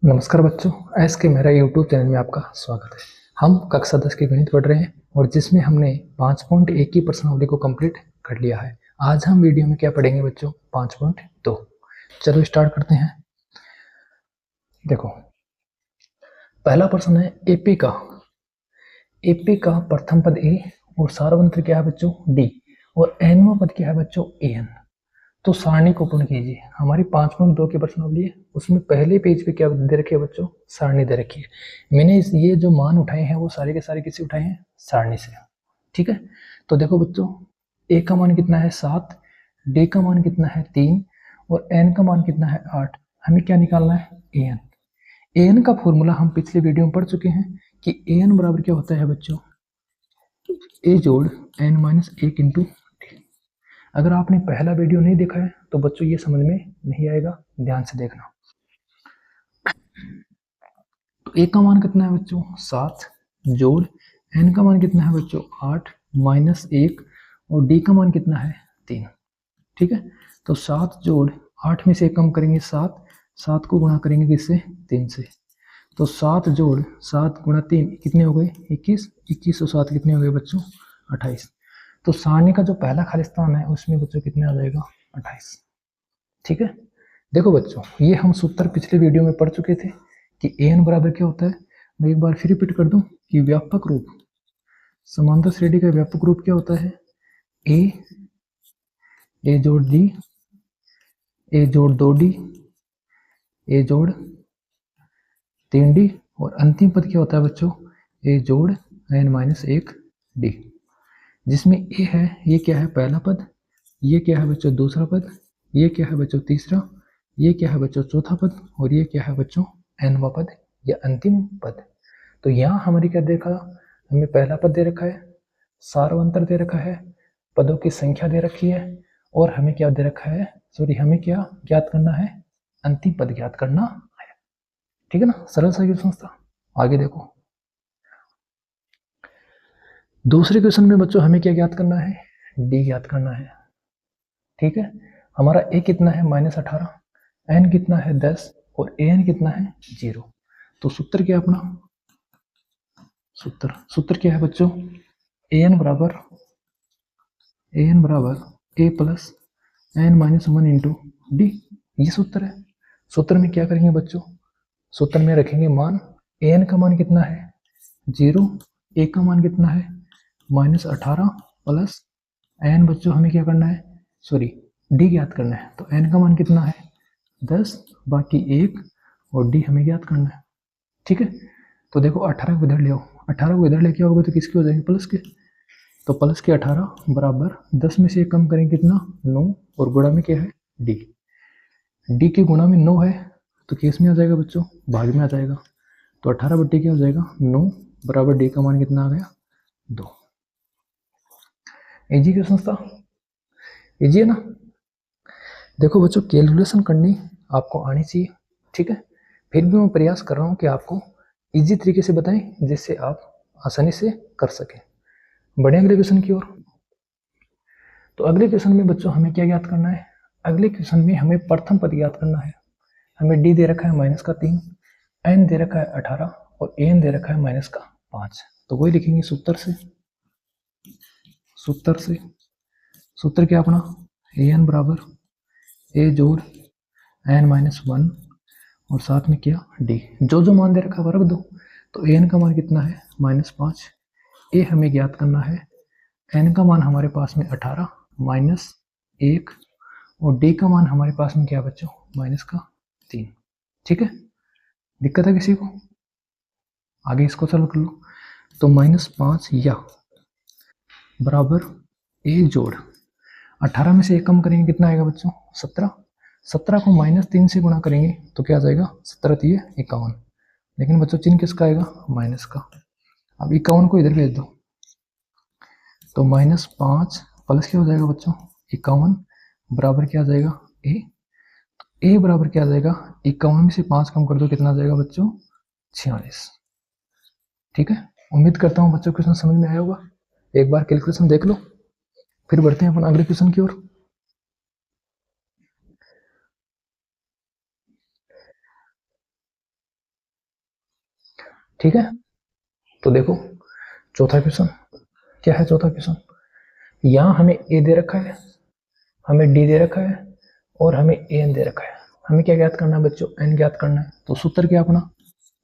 नमस्कार बच्चों, एस के मेरा यूट्यूब चैनल में आपका स्वागत है। हम कक्षा 10 के गणित पढ़ रहे हैं और जिसमें हमने 5.1 की प्रश्नावली को कंप्लीट कर लिया है। आज हम वीडियो में क्या पढ़ेंगे बच्चों? 5.2। चलो स्टार्ट करते हैं। देखो, पहला प्रश्न है एपी का प्रथम पद ए और सार्वंत्र क्या है बच्चों? डी और एनवा पद क्या है बच्चों? एन। तो सारणी को पूर्ण कीजिए। हमारी 5.2 की प्रश्नावली है, उसमें पहले पेज पे क्या दे रखी है बच्चों? सारणी दे रखी है। मैंने ये जो मान उठाए हैं वो सारे के सारे किससे उठाए हैं? सारणी से। ठीक है, तो देखो बच्चों, ए का मान कितना है? 7, डी का मान कितना है? 3 और एन का मान कितना है? 8। हमें क्या निकालना है? एन। एन का फॉर्मूला हम पिछले वीडियो में पढ़ चुके हैं कि एन बराबर क्या होता है बच्चों? ए जोड़ एन माइनस 1 इंटू। अगर आपने पहला वीडियो नहीं देखा है तो बच्चों ये समझ में नहीं आएगा, ध्यान से देखना। तो ए का मान कितना है बच्चों? 7 जोड़ एन का मान कितना है बच्चों? 8 माइनस 1 और डी का मान कितना है? 3। ठीक है, तो 7 जोड़ 8 में से कम करेंगे 7, 7 को गुणा करेंगे किससे? 3 से। तो 7 जोड़ 7 गुणा 3 कितने हो गए? 21। 21 और 7 कितने हो गए बच्चों? 28। तो सारणी का जो पहला खाली स्थान है उसमें बच्चों कितने आ जाएगा? 28। ठीक है, देखो बच्चों, ये हम सूत्र पिछले वीडियो में पढ़ चुके थे कि एन बराबर क्या होता है। मैं एक बार फिर रिपीट कर दूं कि व्यापक रूप, समांतर श्रेणी का व्यापक रूप क्या होता है? ए जोड़ डी, ए जोड़ 2d, ए जोड़ 3d और अंतिम पद क्या होता है बच्चों? ए जोड़ एन माइनस 1d। जिसमें ए है, ये क्या है? पहला पद। ये क्या है बच्चों? दूसरा पद। ये क्या है बच्चों? तीसरा। ये क्या है बच्चों? चौथा पद। और ये क्या है बच्चों? एनवा पद या अंतिम पद। तो यहाँ हमारी क्या देखा? हमें पहला पद दे रखा है, सार्वंतर दे रखा है, पदों की संख्या दे रखी है और हमें क्या दे रखा है? सॉरी, हमें क्या ज्ञात करना है? अंतिम पद ज्ञात करना है। ठीक है ना, सरल सा क्वेश्चन था। आगे देखो, दूसरे क्वेश्चन में बच्चों हमें क्या ज्ञात करना है? डी ज्ञात करना है। ठीक है, हमारा ए कितना है? -18, एन कितना है? 10 और ए एन कितना है? 0। तो सूत्र क्या अपना? सूत्र क्या है बच्चों? ए एन बराबर A plus N minus 1 into D. ये सूत्र है। सूत्र में क्या करेंगे बच्चों? सूत्र में रखेंगे मान। ए एन का मान कितना है? 0। ए का मान कितना है? -18 प्लस एन बच्चों हमें क्या करना है? सॉरी, डी ज्ञात करना है। तो एन का मान कितना है? 10 बाकी 1 और डी हमें ज्ञात करना है। ठीक है, तो देखो 18 को इधर ले आओ, 18 को इधर लेके आओगे तो किसके हो जाएंगे? प्लस के। तो प्लस के 18 बराबर 10 में से कम करेंगे कितना? 9 और गुणा में क्या है? डी। डी के गुणा में 9 है तो किस में आ जाएगा बच्चों? भाग में आ जाएगा। तो 18 बट्टे क्या हो जाएगा? 9 बराबर डी का मान कितना आ गया? 2। इजी क्वेश्चन था, इजी है ना? देखो बच्चों, कैलकुलेशन करनी आपको आनी चाहिए। ठीक है, फिर भी मैं प्रयास कर रहा हूँ कि आपको इजी तरीके से बताएं जिससे आप आसानी से कर सकें। बढ़े अगले क्वेश्चन की ओर। तो अगले क्वेश्चन में बच्चों हमें क्या ज्ञात करना है? अगले क्वेश्चन में हमें प्रथम पद ज्ञात करना है। हमें डी दे रखा है -3, एन दे रखा है 18 और एन दे रखा है -5। तो वही लिखेंगे सूत्र से। सूत्र क्या अपना? ए एन बराबर ए जोड़ एन माइनस 1 और साथ में क्या? डी। जो मान दे रखा है रख दो। तो एन का मान कितना है? -5। ए हमें ज्ञात करना है, एन का मान हमारे पास में 18 -1 और डी का मान हमारे पास में क्या बच्चों? -3। ठीक है, दिक्कत है किसी को? आगे इसको सॉल्व कर लो। तो -5 या बराबर ए जोड़ 18 में से 1 कम करेंगे कितना आएगा बच्चों? 17। 17 को -3 से गुणा करेंगे तो क्या आ जाएगा? 17 3 51। लेकिन बच्चों चिन्ह किसका आएगा? माइनस का। अब 51 को इधर भेज दो तो -5 प्लस क्या हो जाएगा बच्चों? 51 बराबर क्या आ जाएगा? ए बराबर क्या आ जाएगा? 51 में से 5 कम कर दो कितना आ जाएगा बच्चों? 46। ठीक है, उम्मीद करता हूँ बच्चों क्वेश्चन समझ में आया होगा। एक बार कैलकुलेशन देख लो, फिर बढ़ते हैं अपन अगले क्वेश्चन की ओर। ठीक है, तो देखो चौथा क्वेश्चन क्या है। चौथा क्वेश्चन, यहाँ हमें ए दे रखा है, हमें डी दे रखा है और हमें ए एन दे रखा है। हमें क्या ज्ञात करना है बच्चों, एन ज्ञात करना है। तो सूत्र क्या अपना,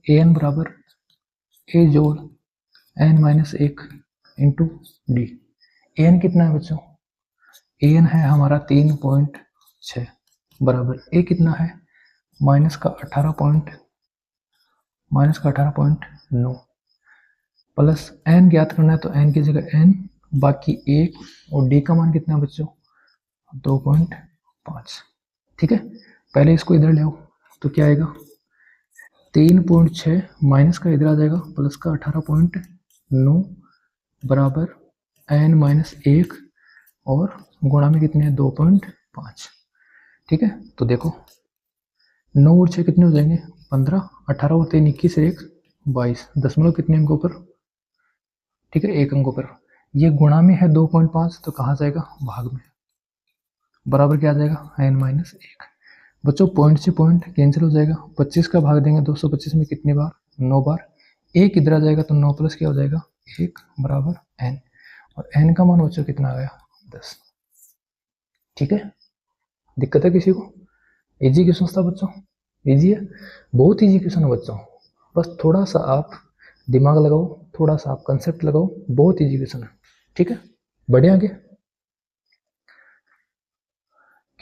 ए एन बराबर ए जोड़ एन माइनस एक इंटू डी। ए एन कितना है बच्चों, ए एन है हमारा 3.6 बराबर ए कितना है माइनस का 18.9 प्लस एन ज्ञात करना है। तो एन की जगह एन बाकी एक और डी का मान कितना है बच्चों 2.5। ठीक है, पहले इसको इधर ले आओ तो क्या आएगा 3.6 माइनस का इधर आ जाएगा प्लस का 18.9 बराबर एन माइनस एक और गुणा में कितने हैं 2.5। ठीक है, तो देखो 9 और 6 कितने हो जाएंगे 15, 18 और 3 21 1 22, दशमलव कितने अंकों पर, ठीक है एक अंकों पर। ये गुणा में है 2.5 तो कहाँ जाएगा भाग में, बराबर क्या आ जाएगा एन माइनस एक। बच्चों पॉइंट से पॉइंट कैंसिल हो जाएगा, 25 का भाग देंगे 225 में कितनी बार 9 बार, एक इधर आ जाएगा तो 9 प्लस क्या हो जाएगा 1 बराबर एन, और एन का मान बच्चों कितना आ गया 10। ठीक है, दिक्कत है किसी को, इजी क्वेश्चन था बच्चों, इजी है, बहुत इजी क्वेश्चन है बच्चों, बस थोड़ा सा आप दिमाग लगाओ, थोड़ा सा आप कंसेप्ट लगाओ, बहुत इजी क्वेश्चन है। ठीक है, बढ़े आगे।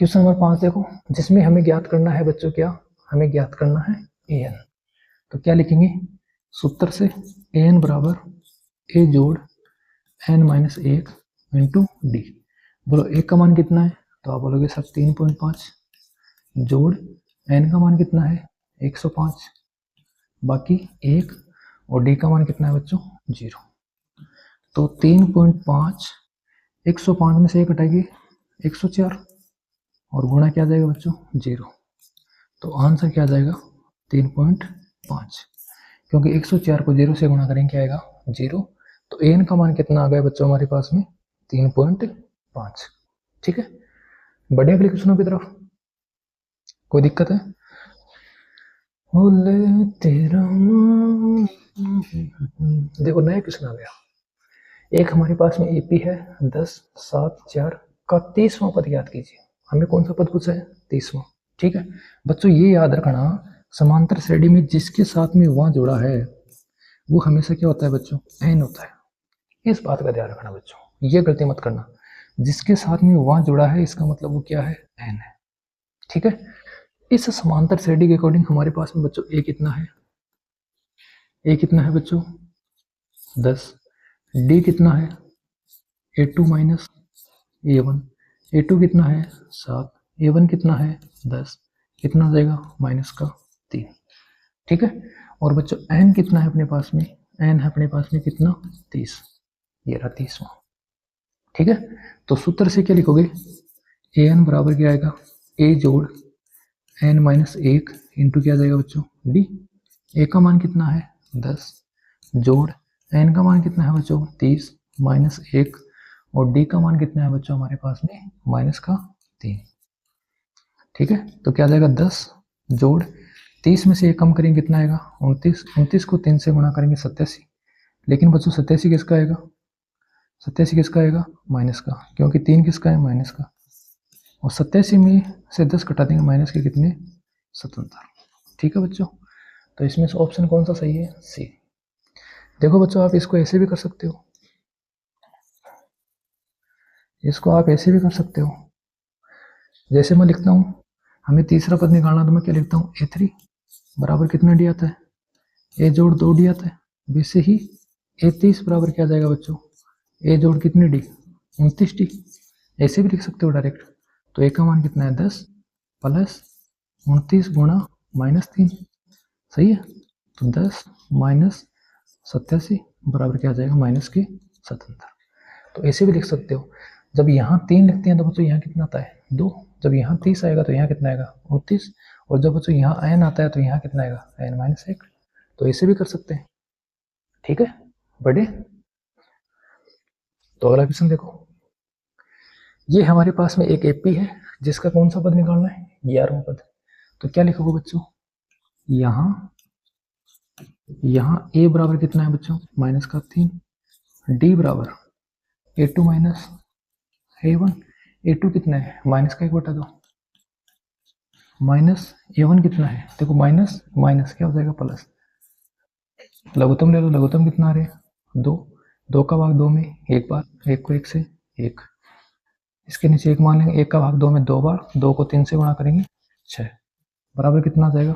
क्वेश्चन नंबर 5 देखो, जिसमें हमें ज्ञात करना है बच्चों क्या, हमें ज्ञात करना है ए एन। तो क्या लिखेंगे सूत्र से ए एन बराबर ए जोड़ एन माइनस एक इंटू डी। बोलो एक का मान कितना है, तो आप बोलोगे सर 3.5 जोड़ एन का मान कितना है 105 बाकी एक और डी का मान कितना है बच्चों 0। तो 3.5 105 में से एक हटाएगी 104 और गुणा क्या आ जाएगा बच्चों 0, तो आंसर क्या आ जाएगा 3.5, क्योंकि 104 को 0 से गुणा करेंगे क्या आएगा 0। तो एन का मान कितना आ गया बच्चों हमारे पास में 3.5। ठीक है, बढ़िया अगले क्वेश्चनों की तरफ, कोई दिक्कत है। तेरा देखो नया क्वेश्चन आ गया, एक हमारे पास में एपी है 10 7 4 का 30वां पद ज्ञात कीजिए। हमें कौन सा पद पूछा है 30वां। ठीक है बच्चों, ये याद रखना समांतर श्रेणी में जिसके साथ में वहां जुड़ा है वो हमेशा क्या होता है बच्चों एन होता है, इस बात का ध्यान रखना बच्चों, ये गलती मत करना, जिसके साथ में वहां जुड़ा है इसका मतलब वो क्या है एन है। ठीक है, इस समांतर श्रेणी के अकॉर्डिंग हमारे पास में बच्चों ए कितना है, ए कितना है बच्चों 10, डी कितना है A2 माइनस A1, A2 कितना है 7, A1 कितना है 10, कितना हो जाएगा माइनस का 3। ठीक है, और बच्चों n कितना है अपने पास में, n है अपने पास में कितना 30, ये रहा 30वां। ठीक है, तो सूत्र से क्या लिखोगे an बराबर क्या आएगा a जोड़ n माइनस एक इंटू क्या जाएगा बच्चों d। a का मान कितना है 10 जोड़ n का मान कितना है बच्चों 30 माइनस एक और d का मान कितना है बच्चों हमारे पास में माइनस का 3। ठीक है, तो क्या जाएगा 10 जोड़ 30 में से एक कम करेंगे कितना आएगा 29, 29 को 3 से गुणा करेंगे 87, लेकिन बच्चों 87 किसका आएगा, 87 किसका आएगा माइनस का, क्योंकि 3 किसका है माइनस का, और 87 में से 10 घटा देंगे माइनस के कितने 77। ठीक है बच्चों, तो इसमें से ऑप्शन कौन सा सही है सी। देखो बच्चों आप इसको ऐसे भी कर सकते हो, इसको आप ऐसे भी कर सकते हो, जैसे मैं लिखता हूँ हमें तीसरा पद निकालना, तो मैं क्या लिखता हूँ A3 बराबर कितना डी आता है a जोड़ 2d आता है, वैसे ही A30 बराबर क्या आ जाएगा बच्चों a जोड़ कितने डी 29d, ऐसे भी लिख सकते हो डायरेक्ट। तो a का मान कितना है 10 प्लस 29 गुणा -3, सही है, तो 10 माइनस 87 बराबर क्या आ जाएगा माइनस के 77। तो ऐसे भी लिख सकते हो, जब यहाँ 3 लिखते हैं तो बच्चों यहाँ कितना आता है 2, जब यहाँ 30 आएगा तो यहाँ कितना आएगा 29, और जब बच्चों यहाँ n आता है तो यहाँ कितना आएगा n माइनस 1, तो ऐसे भी कर सकते हैं। ठीक है, बढ़े। तो अगला क्वेश्चन देखो, ये हमारे पास में एक एपी है जिसका कौन सा पद निकालना है 11वां पद। तो क्या लिखोगे बच्चों, यहाँ यहाँ a बराबर कितना है बच्चों, माइनस का 3, d बराबर a2 माइनस a1, a2 कितना है, माइनस का 1/2, माइनस a1 कितना है, देखो माइनस माइनस क्या हो जाएगा, प्लस। लघुत्तम ले लो, लघुत्तम कितना आ रहा है, 2, 2 का भाग 2 में एक बार, 1 को 1 से 1, इसके नीचे 1 मान लेंगे, 1 का भाग 2 में 2 बार, 2 को 3 से गुणा करेंगे 6, बराबर कितना आ जाएगा,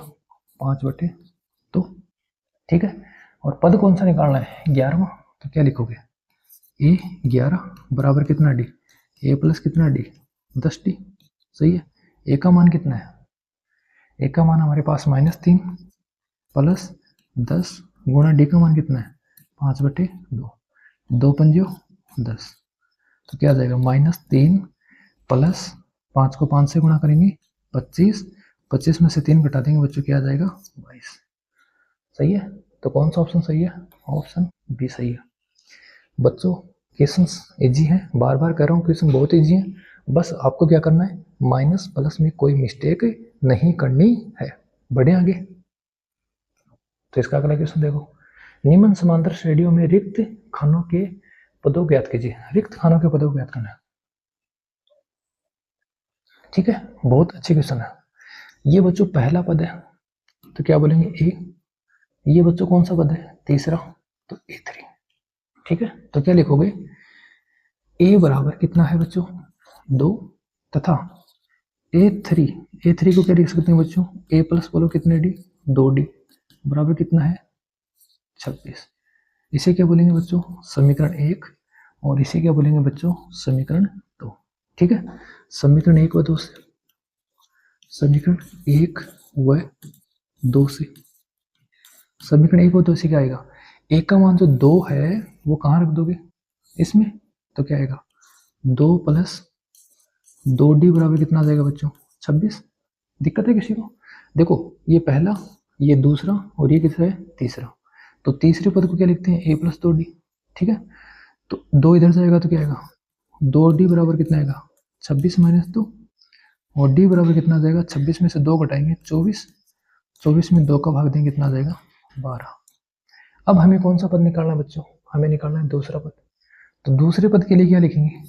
5/2। ठीक है, और पद कौन सा निकालना है, 11वां। तो क्या लिखोगे, a 11 बराबर कितना d, a प्लस कितना d, 10d। सही है, a का मान कितना है, a का मान हमारे पास -3 प्लस 10 गुणा d का मान कितना है, 5/2, 2 पंजो 10। तो क्या आ जाएगा, -3 प्लस 5 को 5 से गुणा करेंगे 25, 25 में से 3 घटा देंगे बच्चों, क्या आ जाएगा 22। सही है, तो कौन सा ऑप्शन सही है, ऑप्शन बी सही है। बच्चों क्वेश्चन इजी है, बार बार कह रहा हूँ क्वेश्चन बहुत इजी है, बस आपको क्या करना है, माइनस प्लस में कोई मिस्टेक नहीं करनी है। बढ़े आगे, तो इसका अगला क्वेश्चन देखो, निम्न समांतर श्रेणियों में रिक्त खानों के पदों ज्ञात कीजिए। रिक्त खानों के पदों ज्ञात करना है, ठीक है, बहुत अच्छे क्वेश्चन है। ये बच्चों पहला पद है, तो क्या बोलेंगे ए। ये बच्चों कौन सा पद है, तीसरा, तो a3। ठीक है, तो क्या लिखोगे, a बराबर कितना है बच्चों, 2, तथा a3 को क्या लिख सकते हैं बच्चों, a प्लस बोलो कितने d, 2d बराबर कितना है 26। इसे क्या बोलेंगे बच्चों, समीकरण 1, और इसे क्या बोलेंगे बच्चों, समीकरण 2। ठीक है, समीकरण 1 व 2 से, समीकरण 1 व 2 से, समीकरण 1 व 2 से क्या आएगा, एक का मान जो 2 है वो कहाँ रख दोगे, इसमें, तो क्या आएगा 2 प्लस 2d बराबर कितना आ जाएगा बच्चों, 26। दिक्कत है किसी को, देखो ये पहला, ये दूसरा, और ये कितना है, तीसरा। तो तीसरे पद को क्या लिखते हैं, a प्लस 2d। ठीक है, तो 2 इधर जाएगा तो क्या आएगा, 2d बराबर कितना आएगा, 26 माइनस 2, और d बराबर कितना आ जाएगा, 26 में से 2 घटाएंगे 24, 24 में 2 का भाग देंगे कितना आ जाएगा, 12। अब हमें कौन सा पद निकालना है बच्चों, हमें निकालना है दूसरा पद। तो दूसरे पद के लिए क्या लिखेंगे,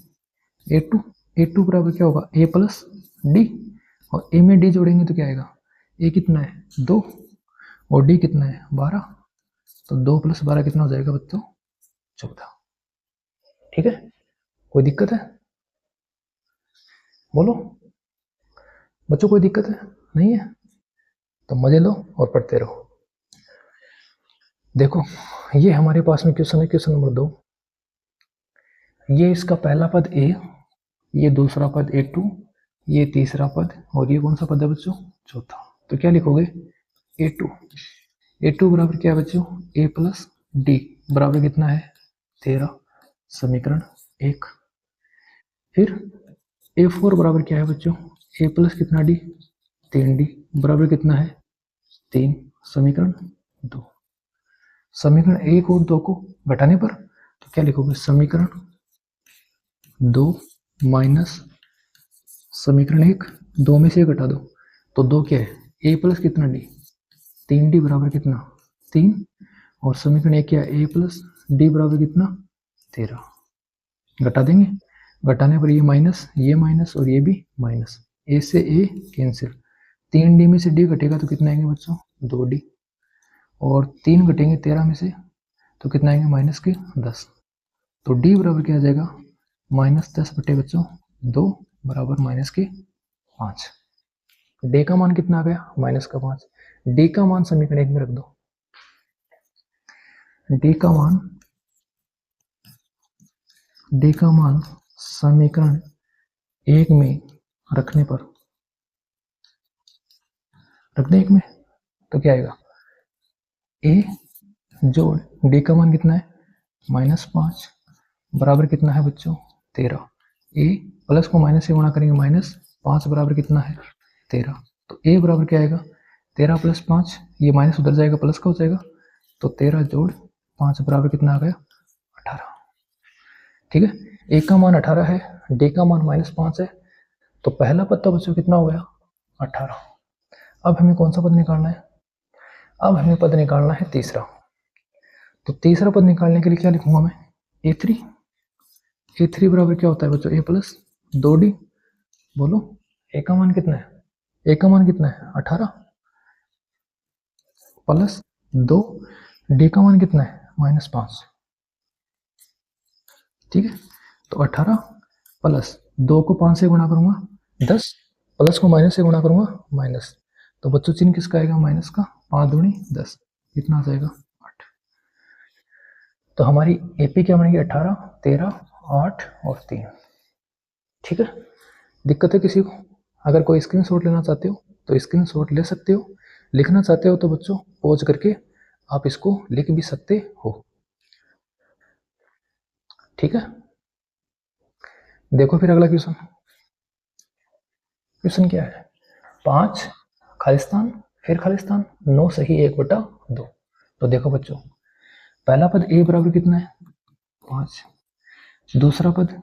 a2 बराबर क्या होगा, a प्लस d, और a में d जोड़ेंगे तो क्या आएगा, a कितना है 2 और d कितना है 12, तो 2 + 12 कितना हो जाएगा बच्चों, 14। ठीक है, कोई दिक्कत है, बोलो बच्चों, कोई दिक्कत है, नहीं है, तो मजे लो और पढ़ते रहो। देखो ये हमारे पास में क्वेश्चन है, क्वेश्चन नंबर 2, ये इसका पहला पद a, ये दूसरा पद a2, ये तीसरा पद, और ये कौन सा पद है बच्चों, चौथा। तो क्या लिखोगे, a2 बराबर क्या है बच्चों, a प्लस d बराबर कितना है 13, समीकरण 1। फिर a4 बराबर क्या है बच्चों, a प्लस कितना d, 3d बराबर कितना है 3, समीकरण 2। समीकरण 1 और 2 को घटाने पर तो क्या लिखोगे, समीकरण 2 माइनस समीकरण 1, 2 में से घटा दो तो 2 क्या है, a प्लस कितना d, 3d बराबर कितना 3, और समीकरण 1 क्या है, a प्लस d बराबर कितना 13। घटा देंगे, घटाने पर ये माइनस और ये भी माइनस, a से a कैंसिल, 3d में से d घटेगा तो कितना आएंगे बच्चों, 2d, और 3 घटेंगे 13 में से तो कितना आएंगे, माइनस के 10। तो d बराबर क्या आ जाएगा, -10 बटे बच्चों 2 बराबर -5। d का मान कितना आ गया, -5। d का मान समीकरण 1 में रख दो, d का मान समीकरण 1 में रखने पर, रख दें 1 में, तो क्या आएगा, a जोड़ d का मान कितना है, -5 बराबर कितना है बच्चों 13, a प्लस को माइनस से गुणा करेंगे, -5 बराबर कितना है 13, तो a बराबर क्या आएगा, 13 + 5, ये माइनस उधर जाएगा प्लस का हो जाएगा, तो 13 जोड़ 5 बराबर कितना आ गया 18। ठीक है, a का मान 18 है, d का मान -5 है, तो पहला पद तो बच्चों कितना हो गया 18। अब हमें कौन सा पद निकालना है, अब हमें पद निकालना है तीसरा। तो तीसरा पद निकालने के लिए क्या लिखूंगा मैं, a3। a3 बराबर क्या होता है बच्चों, a प्लस 2d। बोलो a का मान कितना है, a का मान कितना है 18 प्लस 2, d का मान कितना है -5। ठीक है, तो 18 प्लस 2 को 5 से गुणा करूंगा 10, प्लस को माइनस से गुणा करूंगा माइनस। तो बच्चों चिन्ह किसका आएगा, माइनस का। 5 दूनी 10, कितना आ जाएगा 8। तो हमारी एपी क्या बनेगी, 18, 13, 8 और 3। ठीक है, दिक्कत है किसी को? अगर कोई स्क्रीनशॉट लेना चाहते हो तो स्क्रीनशॉट ले सकते हो, लिखना चाहते हो तो बच्चों पॉज करके आप इसको लिख भी सकते हो। ठीक है, देखो फिर अगला क्वेश्चन। क्वेश्चन क्या है, 5 खालिस्तान फिर खालिस्तान 9 सही 1/2। तो देखो बच्चों, पहला पद a बराबर कितना है 5, दूसरा पद,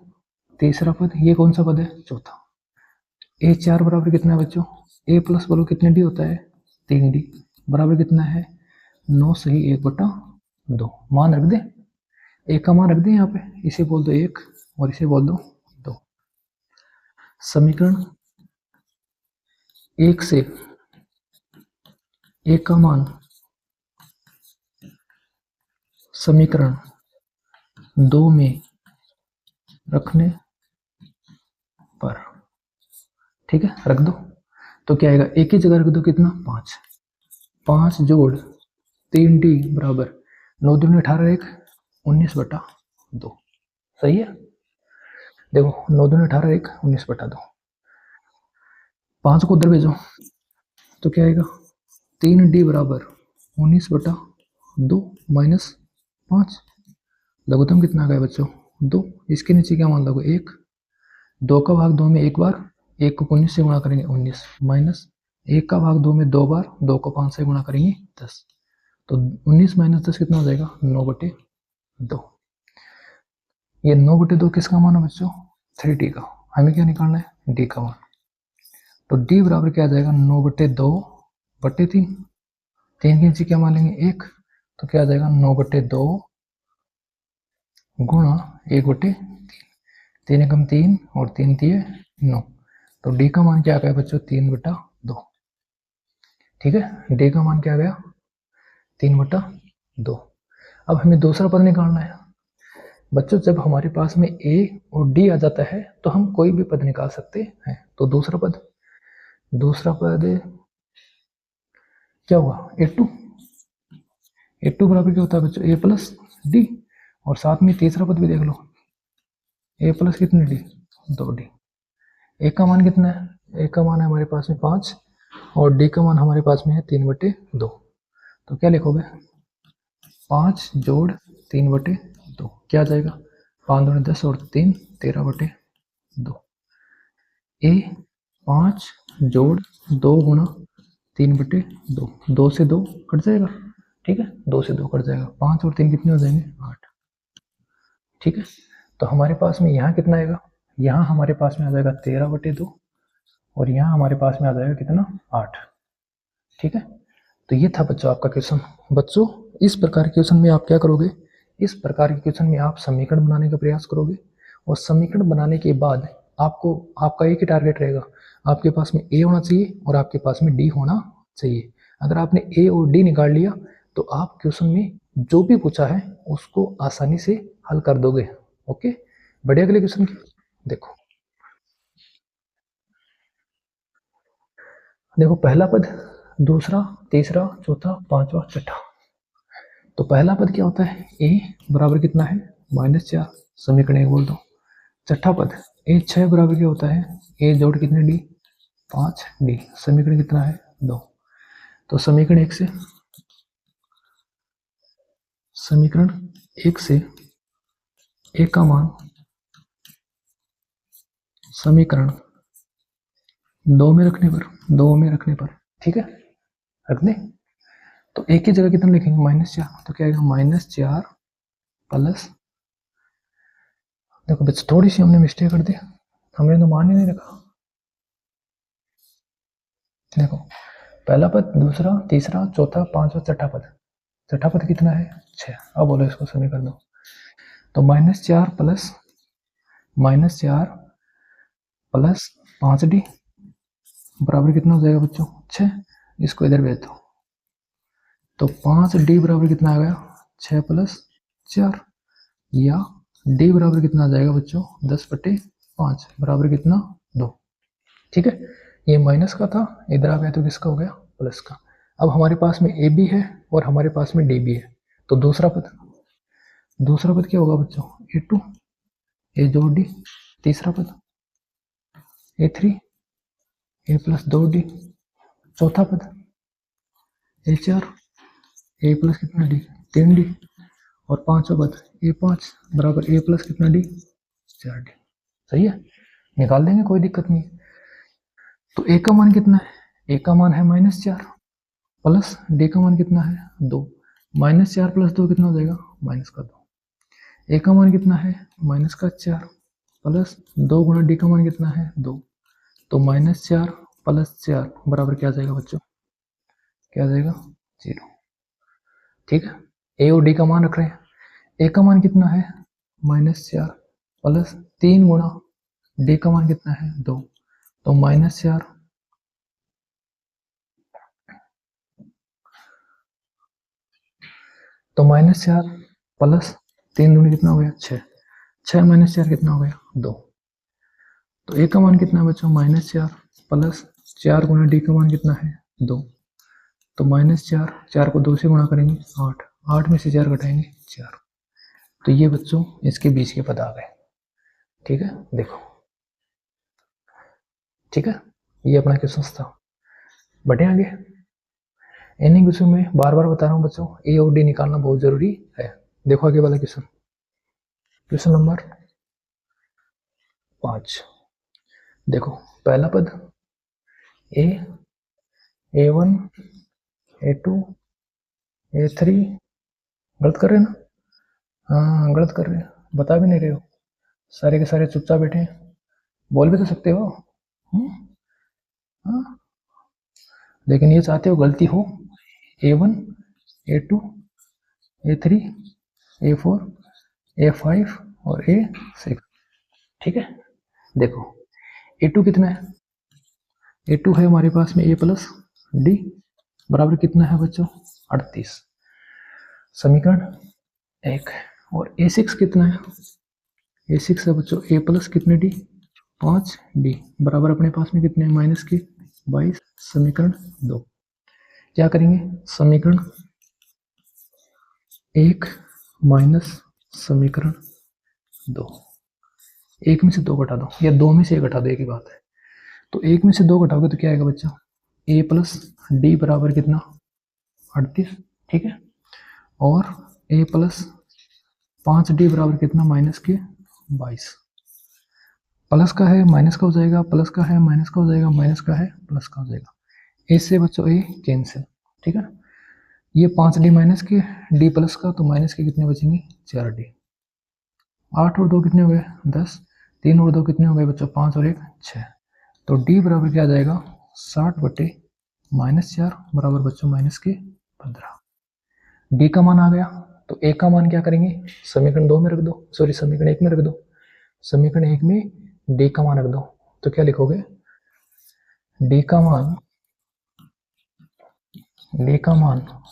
तीसरा पद, ये कौन सा पद है चौथा। a4 बराबर कितना है बच्चों, a प्लस बोलो कितने डी होता है 3d, बराबर कितना है 9 सही 1/2। मान रख दे, एक का मान रख दे यहाँ पे, इसे बोल दो 1 और इसे बोल दो 2। समीकरण 1 से एक का मान समीकरण 2 में रखने पर, ठीक है रख दो, तो क्या आएगा, एक ही जगह रख दो कितना 5, 5 जोड़ 3d बराबर 9 दूनी 18, 1 19/2। सही है, देखो 9 दूनी 18, 1 19/2। 5 को उधर भेजो तो क्या आएगा, 3d बराबर 19/2 माइनस 5। लघुत्तम कितना गया बच्चों 2, इसके नीचे क्या मान लोगे 1, 2 का भाग 2 में एक बार, 1 को 19 से गुणा करेंगे 19, माइनस 1 का भाग 2 में 2 बार, 2 को 5 से गुणा करेंगे 10। तो 19 माइनस 10 कितना हो जाएगा 9/2। ये 9/2 किसका मान है बच्चों, 3d का। हमें क्या निकालना है, d का मान। तो d बराबर क्या आ जाएगा 9/2/3, 3 के नीचे क्या मान लेंगे 1, तो क्या आ जाएगा 9/2 गुणा 1/3, 3 एकम 3 और 3 दिए 9। तो d का मान क्या आ गया बच्चों 3/2। ठीक है, d का मान क्या आ गया 3/2। अब हमें दूसरा पद निकालना है बच्चों। जब हमारे पास में a और d आ जाता है तो हम कोई भी पद निकाल सकते हैं। तो दूसरा पद क्या हुआ a2, a2 बराबर क्या होता है बच्चों a प्लस d, और साथ में तीसरा पद भी देख लो a प्लस कितने d 2d। a का मान कितना है, a का मान है हमारे पास में 5 और d का मान हमारे पास में है 3/2। तो क्या लिखोगे 5 जोड़ 3/2 क्या आ जाएगा, 5 दूनी 10 और 3 13/2। a 5 जोड़ 2 गुणा 3/2, 2 से 2 कट जाएगा। ठीक है, 2 से 2 कट जाएगा, 5 और 3 कितने हो जाएंगे 8। ठीक है, तो हमारे पास में यहाँ कितना आएगा, यहाँ हमारे पास में आ जाएगा 13/2 और यहाँ हमारे पास में आ जाएगा कितना 8। ठीक है, तो ये था बच्चों आपका क्वेश्चन। बच्चों इस प्रकार के क्वेश्चन में आप क्या करोगे, इस प्रकार के क्वेश्चन में आप समीकरण बनाने का प्रयास करोगे और समीकरण बनाने के बाद आपको आपका एक ही टारगेट रहेगा, आपके पास में ए होना चाहिए और आपके पास में डी होना चाहिए। अगर आपने ए और डी निकाल लिया तो आप क्वेश्चन में जो भी पूछा है उसको आसानी से हल कर दोगे। ओके, बढ़िया। अगले क्वेश्चन की देखो, देखो पहला पद, दूसरा, तीसरा, चौथा, पांचवा, छठा। तो पहला पद क्या होता है, a बराबर कितना है -4, समीकरण 1 बोल दो। छठा पद a 6 बराबर क्या होता है, a जोड़ कितने d 5d, समीकरण कितना है 2। तो समीकरण 1 से a का मान समीकरण 2 में रखने पर ठीक है रख दे। तो एक ही जगह कितना लिखेंगे -4, तो क्या आएगा -4 प्लस, देखो बच्चे थोड़ी सी हमने मिस्टेक कर दी, हमने तो मान ही नहीं रखा। देखो पहला पद, दूसरा, तीसरा, चौथा, पांचवा, छठा पद, छठा पद कितना है 6। अब बोलो इसको समीकरण दो। तो -4 प्लस 5d बराबर कितना हो जाएगा बच्चों 6। इसको इधर भेज दो तो 5d बराबर कितना आ गया 6 + 4, या d बराबर कितना आ जाएगा बच्चों 10/5 बराबर कितना 2। ठीक है, ये माइनस का था, इधर आ गया तो किसका हो गया प्लस का। अब हमारे पास में ए भी है और हमारे पास में डी भी है, तो दूसरा पद क्या होगा बच्चों A2 ए जोड़ डी, तीसरा पद A3 A + 2d, चौथा पद A4 A + कितना d 3d, और पांचवा पद A5 बराबर A + कितना d 4d। सही है, निकाल देंगे, कोई दिक्कत नहीं। तो a का मान कितना है, a का मान है -4 प्लस d का मान कितना है 2, -4 + 2 कितना हो जाएगा -2। a का मान कितना है -4 प्लस 2 गुणा d का मान कितना है 2, तो -4 + 4 बराबर क्या आ जाएगा बच्चों, क्या आ जाएगा 0। ठीक है, a और d का मान रख रहे हैं। a का मान कितना है -4 प्लस 3 गुणा d का मान कितना है 2, तो -4 प्लस 3 दूनी कितना हो गया 6, 6 - 4 कितना हो गया 2। तो a का मान कितना है बच्चों -4 प्लस 4 गुणा d का मान कितना है 2, तो -4, 4 को 2 से गुणा करेंगे 8, 8 में से 4 घटाएंगे 4। तो ये बच्चों इसके बीच के पद आ गए। ठीक है, देखो, ठीक है, ये अपना क्वेश्चन था। बढ़े आगे, इन्हीं क्वेश्चन में बार बार बता रहा हूँ बच्चों, ए और डी निकालना बहुत जरूरी है। देखो आगे वाला क्वेश्चन, क्वेश्चन नंबर 5। देखो पहला पद ए, A1 A2 A3, गलत कर रहे हैं ना, हाँ गलत कर रहे हैं, बता भी नहीं रहे हो, सारे के सारे चुपचाप बैठे हैं, बोल भी तो सकते हो। हाँ, लेकिन ये चाहते हो गलती हो। A1 A2 A3 A4 A5 और A6। ठीक है, देखो A2 कितना है, A2 है हमारे पास में A + D बराबर कितना है बच्चों 38, समीकरण 1। और A6 कितना है, A6 है बच्चों A + कितने D 5D बराबर अपने पास में कितने -22, समीकरण 2। क्या करेंगे, समीकरण 1 माइनस समीकरण 2, 1 में से 2 घटा दो या 2 में से 1 घटा दो, एक ही बात है। तो 1 में से 2 घटाओगे तो क्या आएगा बच्चा A + D बराबर कितना 38। ठीक है, और A + 5D बराबर कितना -22, प्लस का है माइनस का हो जाएगा, प्लस का है माइनस का हो जाएगा, माइनस का है प्लस का हो जाएगा। ए से बच्चों ए कैंसिल। ठीक है, ये 5D माइनस के D प्लस का, तो माइनस के कितने बचेंगे 4D। 8 और 2 कितने हो गए 10, 3 और 2 कितने हो गए बच्चों 5 और 1 6। तो D बराबर क्या आ जाएगा 60/-4 बराबर बच्चों -15। D का मान आ गया, तो A का मान क्या करेंगे समीकरण 2 में रख दो, सॉरी समीकरण 1 में रख दो। समीकरण 1 में D का मान रख दो, तो क्या लिखोगे D का मान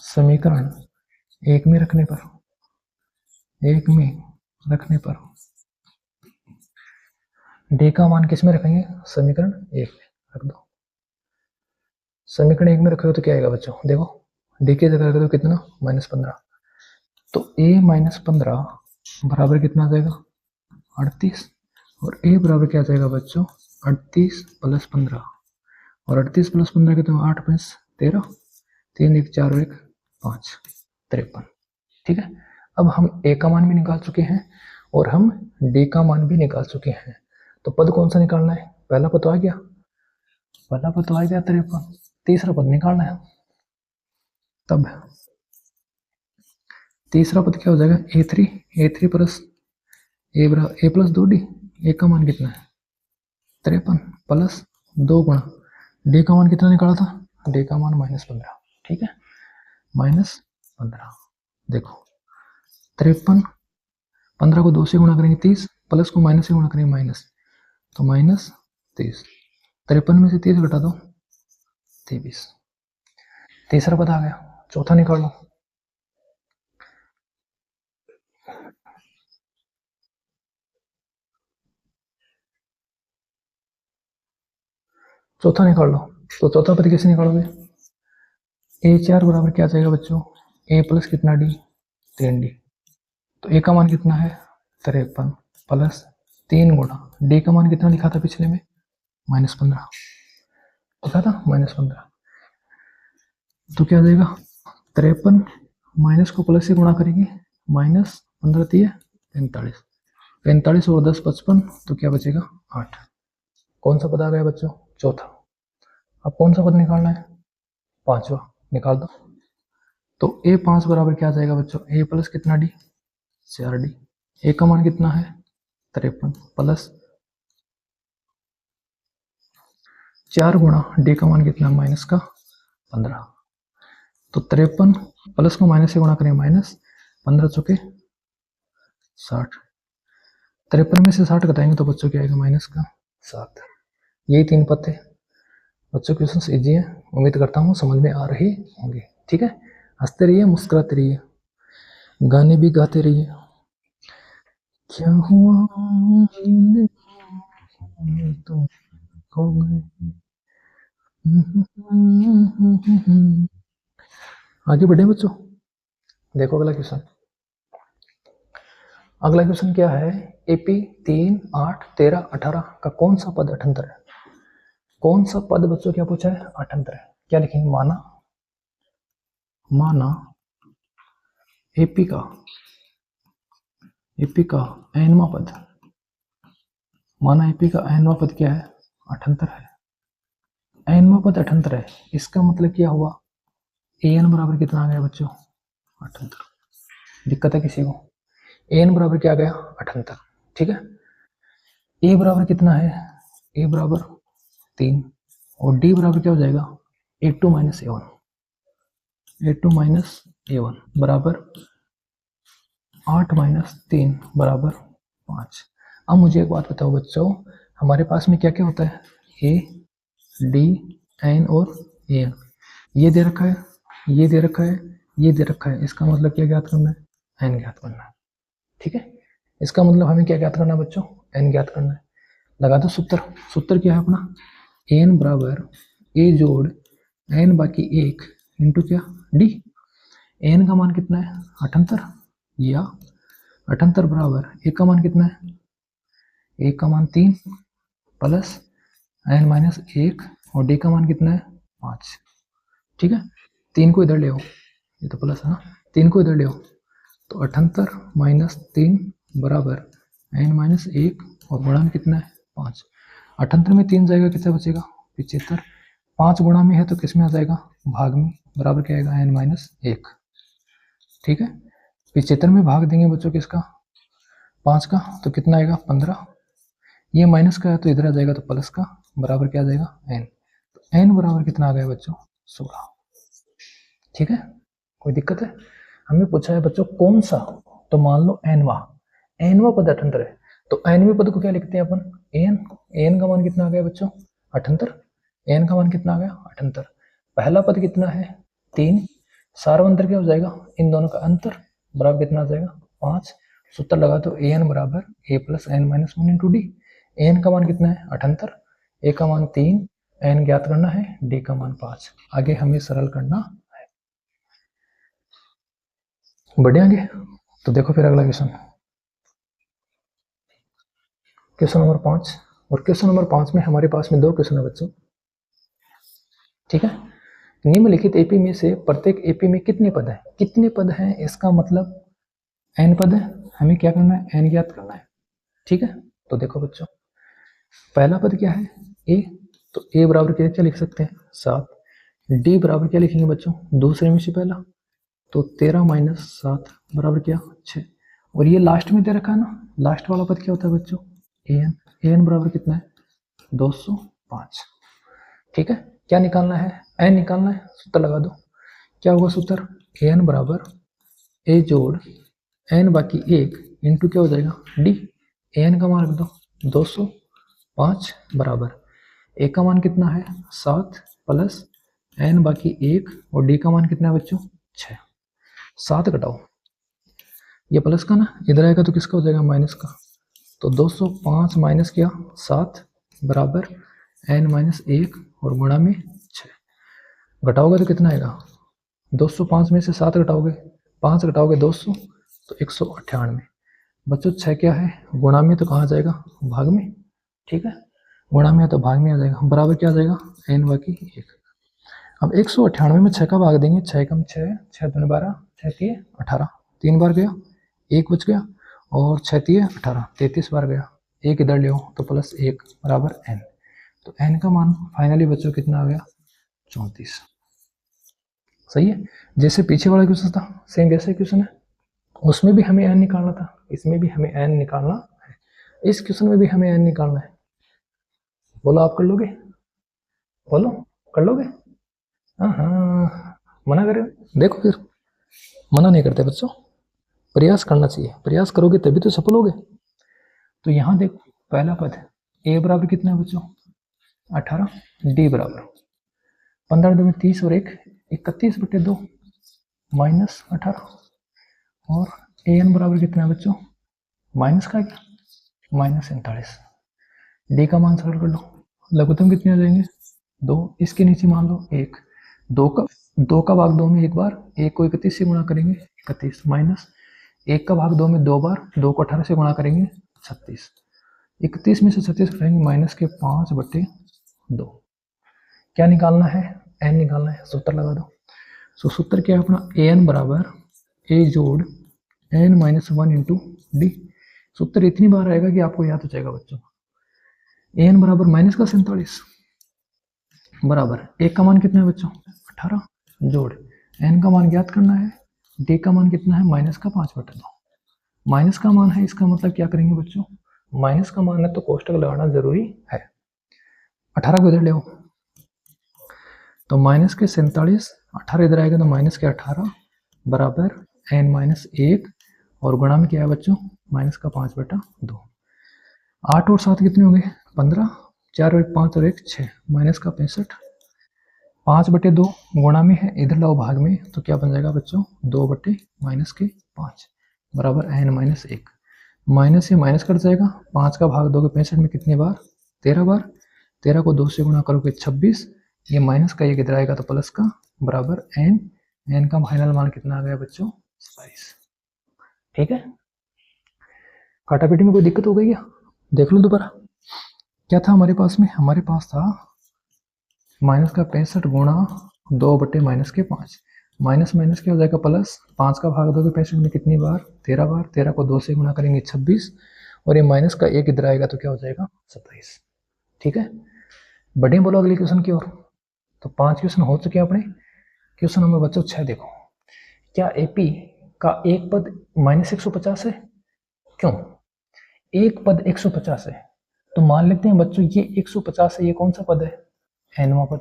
समीकरण 1 में रखने पर D का मान किस में रखेंगे समीकरण 1 में रख दो। समीकरण 1 में रखोगे तो क्या आएगा बच्चों, देखो D की जगह रख दो कितना -15, तो A -15 बराबर कितना आ जाएगा 38, और A बराबर क्या आ जाएगा बच्चों 38 + 15, और 38 + 15 कितना 8 + 13, 3 1 4 1 5 53। ठीक है, अब हम A का मान भी निकाल चुके हैं और हम D का मान भी निकाल चुके हैं, तो पद कौन सा निकालना है, पहला पद तो आ गया, 53, तीसरा पद निकालना है। तब तीसरा पद क्या हो जाएगा A3 + A + 2D, A का मान कितना है 53 प्लस 2 गुणा D का मान कितना निकाला था, D का मान -15। ठीक है, -15, देखो 53, 15 को 2 से गुणा करेंगे 30, प्लस को माइनस से गुणा करेंगे माइनस, तो माइनस 30। 53 में से 30 घटा दो 23। तीसरा पद आ गया, चौथा निकाल लो। चौथा निकाल लो, तो चौथा पद कैसे निकालोगे? a4 बराबर क्या आ जाएगा बच्चों? a प्लस कितना d? 3d। तो a का मान कितना है? 53 प्लस 3 गुणा d का मान कितना लिखा था पिछले में? -15 लिखा था, -15। तो क्या आ जाएगा? 53 माइनस को प्लस से गुणा करेंगे, -15 दिए 45, 45 और 10 55, तो क्या बचेगा? 8। कौन सा पद आ गया बच्चों? चौथा। अब कौन सा पद निकालना है? पांचवा, निकाल दो। तो a5 बराबर क्या आ जाएगा बच्चों? a प्लस कितना d? 4d। a का मान कितना है? 53 प्लस 4 गुणा d का मान कितना? माइनस का 15। तो 53 प्लस को माइनस से गुणा करें, माइनस 15 चौके 60। 53 में से 60 घटाएंगे तो बच्चों क्या आएगा? माइनस का 7। यही 3 पद थे बच्चों। क्वेश्चन इजी है, उम्मीद करता हूँ समझ में आ रही होंगे। ठीक है, हंसते रहिए, मुस्कुराते रहिए, गाने भी गाते रहिए। क्या हुआ तुम खो गए। आगे बढ़े बच्चों, देखो अगला क्वेश्चन। अगला क्वेश्चन क्या है? एपी 3, 8, 13, 18 का कौन सा पद अठंतर है? कौन सा पद बच्चों क्या पूछा है? अठंतर है। क्या लिखेंगे? माना एपी का एनवा पद, माना एपी का एनवा पद क्या है? अठंतर है। एनवा पद अठंतर है, इसका मतलब क्या हुआ? एन बराबर कितना आ गया बच्चों? अठंतर। दिक्कत है किसी को? एन बराबर क्या आ गया? अठंतर। ठीक है, ए बराबर कितना है? ए बराबर 3 और डी बराबर क्या हो जाएगा? A2 minus A1, A2 minus A1 बराबर 8 माइनस 3 बराबर 5। अब मुझे एक बात बताओ बच्चों, हमारे पास में क्या क्या होता है? ए, डी, एन और एन। ये दे रखा है, ये दे रखा है, ये दे रखा है। इसका मतलब क्या ज्ञात करना है? एन ज्ञात करना है। ठीक है, इसका मतलब हमें क्या ज्ञात करना है बच्चों? एन ज्ञात करना है। लगा दो सूत्र। सूत्र क्या है अपना? एन बराबर ए जोड़ एन बाकी 1 इंटू क्या? डी। एन का मान कितना है? 78, या 78 बराबर ए का मान कितना है? ए का मान 3 प्लस एन माइनस 1 और डी का मान कितना है? 5। ठीक है, 3 को इधर ले आओ, ये तो प्लस है ना, 3 को इधर ले आओ, तो 78 माइनस 3 बराबर एन माइनस 1 और गुणा में कितना है? 5। 78 में 3 जाएगा, कितना बचेगा? 75। 5 गुणा में है तो किस में आ जाएगा? भाग में, बराबर क्या आएगा? N minus 1। ठीक है, 75 में भाग देंगे बच्चों किसका? 5 का, तो कितना आएगा? 15। ये माइनस का है तो इधर आ जाएगा, तो प्लस का, बराबर क्या आ जाएगा? एन। तो एन बराबर कितना आ गया बच्चों? 16। ठीक है, कोई दिक्कत है? हमें पूछा है बच्चों कौन सा, तो मान लो एनवा पद अठंतर है, तो एनवे पद को क्या लिखते हैं अपन? एन। एन का मान कितना आ गया बच्चों? 78। एन का मान कितना आ गया? 78। पहला पद कितना है? 3। सारा अंतर क्या हो जाएगा? इन दोनों का अंतर, बराबर कितना आ जाएगा? 5। सूत्र लगा तो एन बराबर A plus N minus 1 into D. N का मान कितना है? 78, ए का मान 3, एन ज्ञात करना है, डी का मान 5। आगे हमें सरल करना है। बढ़े आगे, तो देखो फिर अगला क्वेश्चन, क्वेश्चन नंबर 5। और क्वेश्चन नंबर 5 में हमारे पास में 2 क्वेश्चन है बच्चों। ठीक है, निम्नलिखित एपी में से प्रत्येक एपी में कितने पद हैं? कितने पद हैं इसका मतलब एन पद है, हमें क्या करना है? एन ज्ञात करना है। ठीक है, तो देखो बच्चों, पहला पद क्या है? ए। तो ए बराबर क्या लिख सकते हैं? 7। डी बराबर क्या लिखेंगे बच्चों? दूसरे में से पहला, तो 13 माइनस 7 बराबर क्या? 6। और ये लास्ट में दे रखा है ना, लास्ट वाला पद क्या होता है बच्चों? एन। एन बराबर कितना है? 205। ठीक है, क्या निकालना है? एन निकालना है, सूत्र लगा दो। क्या होगा सूत्र? एन बराबर ए जोड़ एन बाकी एक इंटू क्या हो जाएगा डी, एन का मान रख दो 205 बराबर ए का मान कितना है 7 प्लस एन बाकी एक और डी का मान कितना है बच्चों 6। 7 घटाओ, ये प्लस का ना, इधर आएगा तो किसका हो जाएगा माइनस का, तो 205 माइनस किया 7 बराबर एन माइनस एक और गुणा में 6। घटाओगे तो कितना आएगा, 205 में से 7 घटाओगे, 5 घटाओगे 200 तो 198। बच्चों 6 क्या है गुणा में, तो कहाँ जाएगा भाग में, ठीक है, गुणा में है तो भाग में आ जाएगा, बराबर क्या आ जाएगा एन बाकी एक। अब 198 में 6 का भाग देंगे, 6 कम 6, 6 दूनी 12, 6 3 18, 3 बार गया, एक बच गया, और 6 3 18, 33 बार गया, एक इधर ले आओ तो प्लस एक बराबर एन। तो एन का मान फाइनली बच्चों कितना आ गया 34। सही है, जैसे पीछे वाला क्वेश्चन था सेम वैसे क्वेश्चन है, उसमें भी हमें एन निकालना था, इसमें भी हमें एन निकालना है, इस क्वेश्चन में भी हमें एन निकालना है। बोलो आप कर लोगे, बोलो कर लोगे, हाँ मना करें, देखो फिर मना नहीं करते बच्चों, प्रयास करना चाहिए, प्रयास करोगे तभी तो सफल होगे। तो यहाँ देखो पहला पद है ए बराबर कितना है बच्चों 18, डी बराबर 15 2 में 30 और 1 31/2 माइनस 18, और ए एन बराबर कितना है बच्चों माइनस का क्या माइनस 47। डी का मान सरल कर लो, लघुत्तम कितने आ जाएंगे 2, इसके नीचे मान लो 1, 2 का भाग 2 में एक बार, 1 को 31 से गुणा करेंगे 31, माइनस 1 का भाग 2 में 2 बार, 2 को 18 से गुणा करेंगे 36, 31 में से 36 करेंगे माइनस के 5/2। क्या निकालना है एन निकालना है, सूत्र लगा दो। सो सूत्र क्या है अपना ए एन बराबर ए जोड़ एन माइनस 1 इंटू डी। सूत्र इतनी बार आएगा कि आपको याद हो जाएगा बच्चों। ए एन बराबर माइनस का 47 बराबर एक का मान कितना है बच्चों 18 जोड़ एन का मान ज्ञात करना है, डी का मान कितना है माइनस का 5/2। माइनस का मान है, इसका मतलब क्या करेंगे बच्चों, माइनस का मान है तो कोष्टक लगाना जरूरी है। 18 को इधर ले आओ तो माइनस के 47, 18 इधर आएगा तो माइनस के 18 बराबर एन माइनस एक, और गुणा में क्या है बच्चों माइनस का 5/2। 8 और 7 कितने हो गए 15, 4 और 1 5 और 1 6, माइनस का 65, 5/2 गुणा में है, इधर लाओ भाग में तो क्या बन जाएगा बच्चों 2/-5 बराबर एन माइनस एक। माइनस से माइनस कट जाएगा, 5 का भाग दोगे 65 में कितनी बार 13 बार, 13 को 2 से गुणा करोगे 26, ये माइनस का एक इधर आएगा तो प्लस का बराबर एन, एन का फाइनल मान कितना आ गया बच्चों 27। ठीक है, काटापीटी में कोई दिक्कत हो गई क्या, देख लो दोबारा। क्या था हमारे पास में, हमारे पास था माइनस का 65 गुणा 2/-5, माइनस माइनस क्या हो जाएगा प्लस, 5 का भाग दोगे 65 में कितनी बार 13 बार, 13 को 2 से गुणा करेंगे 26, और ये माइनस का एक इधर आएगा तो क्या हो जाएगा 27। ठीक है, बढ़िया, बोलो अगले क्वेश्चन की ओर। तो 5 क्वेश्चन हो चुके हैं अपने। क्वेश्चन नंबर बच्चों 6 देखो, क्या एपी का एक पद -150 है, क्यों एक पद 150 है, तो मान लेते हैं बच्चों ये 150 है, ये कौन सा पद है एनवा पद,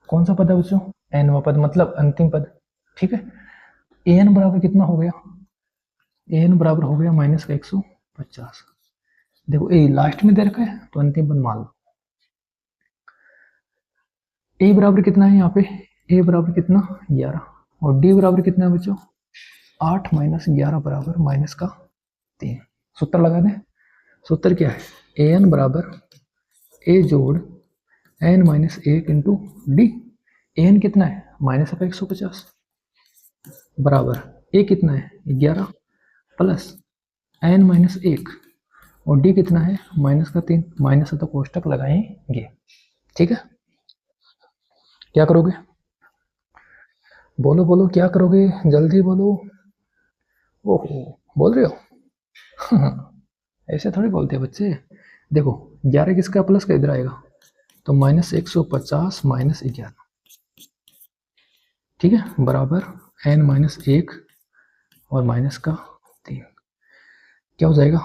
कौन सा पद है बच्चों एनवा पद मतलब अंतिम पद। ठीक है, एन बराबर कितना हो गया, एन बराबर हो गया माइनस का 150। देखो ए लास्ट में दे रखा है तो अंतिम पद मान लो। ए बराबर कितना है यहाँ पे, ए बराबर कितना 11, और डी बराबर कितना है बच्चों 8 - 11 बराबर माइनस का 3। सूत्र लगा दें, सूत्र क्या है ए एन बराबर ए जोड़ एन माइनस एक इंटू डी। एन कितना है माइनस का 150 बराबर ए कितना है 11 प्लस एन माइनस एक, और डी कितना है माइनस का 3, माइनस है तो कोष्टक लगाएंगे। ठीक है, क्या करोगे बोलो बोलो क्या करोगे जल्दी बोलो, ओहो बोल रहे हो ऐसे थोड़ी बोलते हैं बच्चे। देखो 11 किसका प्लस का इधर आएगा तो -150 - 11। ठीक है, बराबर एन माइनस एक और माइनस का 3, क्या हो जाएगा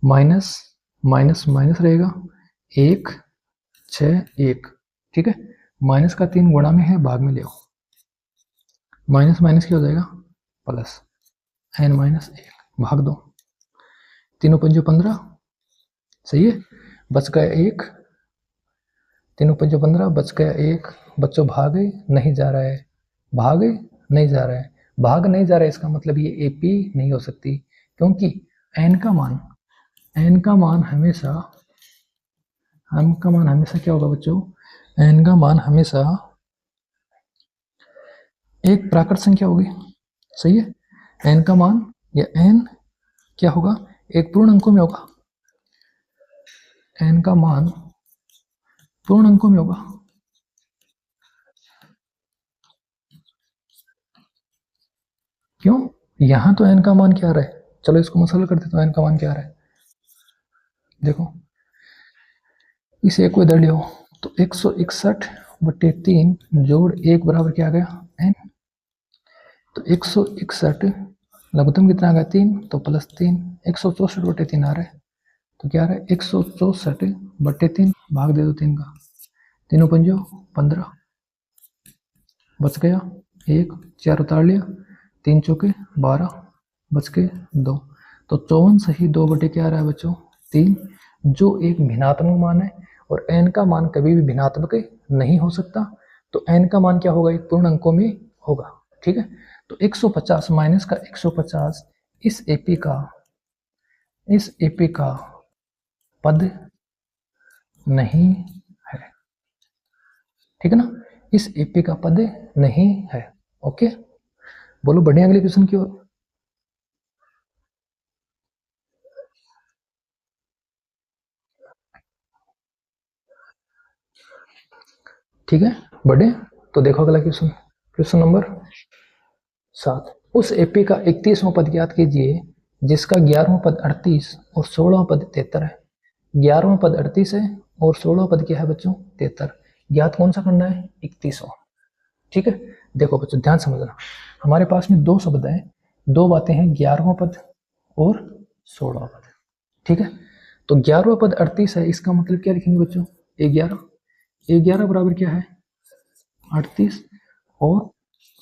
माइनस माइनस माइनस रहेगा 1 6 1। ठीक है, माइनस का 3 गुणा में है भाग में ले आओ, माइनस माइनस क्या हो जाएगा प्लस, n माइनस 1 भाग दो, तीनों पंजो 15, सही है, बच गया 1, तीनों पंजो 15, बच गया 1, बच्चों भागे नहीं जा रहा है, भागे नहीं जा रहा है, भाग नहीं जा रहा है, इसका मतलब ये AP नहीं हो सकती, क्योंकि n का मान हमेशा क्या होगा बच्चों, n का मान हमेशा एक प्राकृत संख्या होगी, सही है, n का मान या n क्या होगा, एक पूर्ण अंकों में होगा, n का मान पूर्ण अंकों में होगा, क्यों, यहां तो n का मान क्या आ रहा है, चलो इसको मसला करते तो n का मान क्या आ रहा है, देखो इसे एक को इधर ले आओ, तो 161/3 जोड़ 1 बराबर क्या आ गया n, तो 161 लघुत्तम कितना आ गया 3, तो प्लस 3, 164/3 आ रहा है, तो क्या आ रहा है 164/3 भाग दे दो 3 का, तीनों पंजो 15, बच गया 1, 4 उतार लिया, 3 चौके 12, बच के 2, तो 54 सही 2 बटे क्या आ रहा है बच्चों 3, जो एक भिन्नात्मक मान है, और n का मान कभी भी भिन्नात्मक नहीं हो सकता, तो n का मान क्या होगा, एक पूर्ण अंकों में होगा, ठीक है, तो 150 माइनस का 150 इस AP का पद नहीं है, ठीक है ना, इस AP का पद नहीं है, ओके, बोलो बढ़िया, अगले क्वेश्चन की ओर। ठीक है, बढ़े, तो देखो अगला क्वेश्चन, क्वेश्चन नंबर 7, उस AP का 31वां पद ज्ञात कीजिए जिसका 11वां पद 38 और 16वां पद 73 है, 11वां पद 38 है और 16वां पद क्या है बच्चों 73, ज्ञात कौन सा करना है 31वां, ठीक है, देखो बच्चों ध्यान समझना, हमारे पास में दो शब्द हैं, दो बातें हैं, 11वां पद और 16वां पद, ठीक है, तो 11वां पद 38 है, इसका मतलब क्या लिखेंगे बच्चों, A11 बराबर क्या है 38, और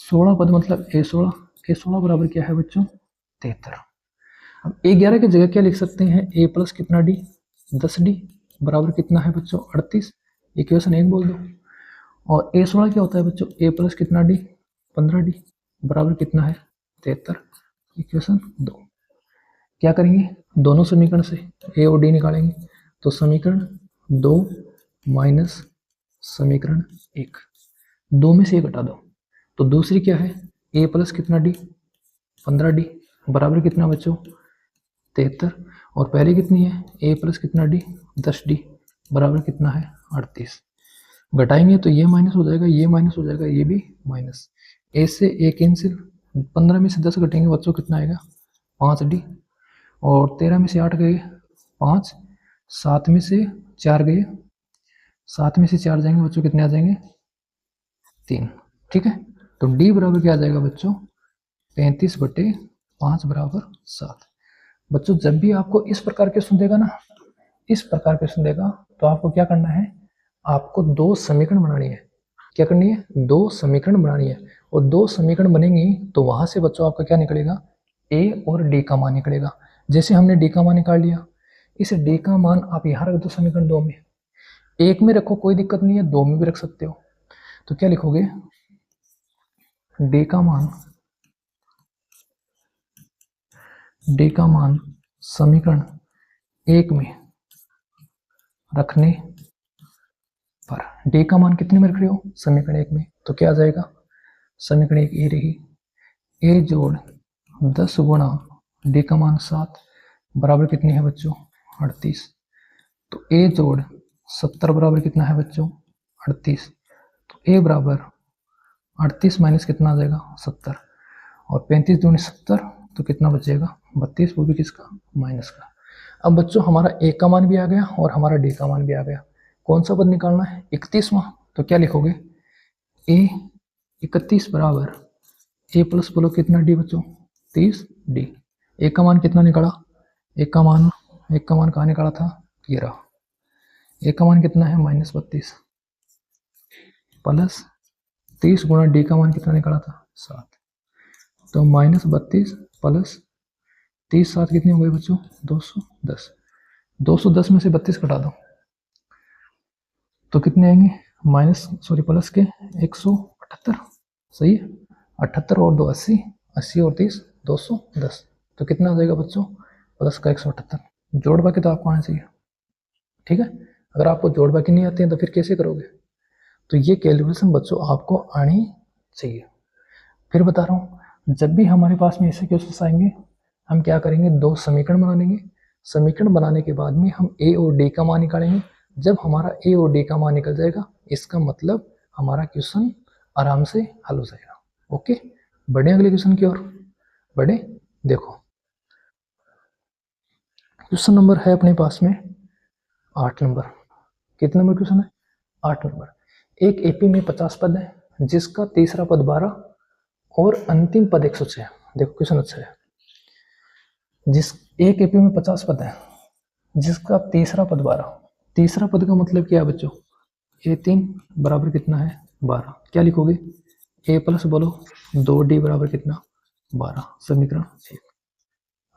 16 पद मतलब A16 बराबर क्या है बच्चों 73, अब A11 की जगह क्या लिख सकते हैं, A प्लस कितना D 10D बराबर कितना है बच्चों 38, इक्वेशन 1 बोल दो, और A16 क्या होता है बच्चों, A प्लस कितना D 15D बराबर कितना है 73, इक्वेशन 2, क्या करेंगे दोनों समीकरण से A और D निकालेंगे, तो समीकरण 2 माइनस समीकरण 1, 2 में से 1 हटा दो, तो दूसरी क्या है A प्लस कितना D 15D बराबर कितना बच्चों 73, और पहले कितनी है A प्लस कितना D 10D बराबर कितना है 38, घटाएंगे तो ये माइनस हो जाएगा, ये माइनस हो जाएगा, ये भी माइनस, A से A कैंसिल, 15 में से 10 घटेंगे बच्चों कितना आएगा 5D, और 13 में से 8 गए 5, 7 में से 4 गए, 7 में से 4 जाएंगे बच्चों कितने आ जाएंगे 3, ठीक है, तो D बराबर क्या आ जाएगा बच्चों 35/5 बराबर 7, बच्चों जब भी आपको इस प्रकार के क्वेश्चन देगा ना, इस प्रकार के क्वेश्चन देगा, तो आपको क्या करना है, आपको दो समीकरण बनानी है, क्या करनी है दो समीकरण बनानी है, और दो समीकरण बनेंगी तो वहां से बच्चों आपका क्या निकलेगा A और D का मान निकलेगा, जैसे हमने D का मान निकाल लिया, इस D का मान आप यहाँ रख दो समीकरण 2 में, 1 में रखो कोई दिक्कत नहीं है, 2 में भी रख सकते हो, तो क्या लिखोगे D का मान समीकरण 1 में रखने पर, D का मान कितने में रख रहे हो समीकरण 1 में, तो क्या आ जाएगा समीकरण 1 A रही, A जोड़ 10 गुणा D का मान 7 बराबर कितनी है बच्चों 38, तो A जोड़ 70 बराबर कितना है बच्चों 38, तो A बराबर 38 माइनस कितना आ जाएगा 70, और 35 दूनी 70, तो कितना बचेगा 32, वो भी किसका माइनस का, अब बच्चों हमारा A का मान भी आ गया और हमारा D का मान भी आ गया, कौन सा पद निकालना है 31वां, तो क्या लिखोगे A 31 बराबर A प्लस बोलो कितना D बच्चों 30D, A का मान कितना निकाला, एक का मान कहाँ निकाला था, ये रहा, एक का मान कितना है -32 प्लस 30 गुणा डी का मान कितना निकला था 7, तो -32 प्लस 30 7 कितने हो गए बच्चों 210। 210 में से 32 कटा दो तो कितने आएंगे प्लस के 178। सही है, 78 और 2 80, 80 और 30 210, तो कितना आ जाएगा बच्चों प्लस का 178। जोड़ बाकी तो आपको आना चाहिए, ठीक है। अगर आपको जोड़ बाकी नहीं आते हैं तो फिर कैसे करोगे, तो ये कैलकुलेशन बच्चों आपको आनी चाहिए। फिर बता रहा हूँ, जब भी हमारे पास में ऐसे क्वेश्चन आएंगे हम क्या करेंगे, दो समीकरण बना लेंगे। समीकरण बनाने के बाद में हम ए और डी का मान निकालेंगे। जब हमारा ए और डी का मान निकल जाएगा इसका मतलब हमारा क्वेश्चन आराम से हल हो जाएगा। ओके, बढ़े अगले क्वेश्चन की ओर। बढ़े, देखो क्वेश्चन नंबर है अपने पास में 8 नंबर। कितने नंबर क्वेश्चन है 8 नंबर। एक एपी में 50 पद है जिसका तीसरा पद 12 और अंतिम पद 106। देखो क्वेश्चन अच्छा है। जिस एक एपी में 50 पद है जिसका तीसरा पद 12। तीसरा पद का मतलब क्या है बच्चों, A3 बराबर कितना है 12। क्या लिखोगे, A प्लस बोलो 2D बराबर कितना 12, समीकरण 1।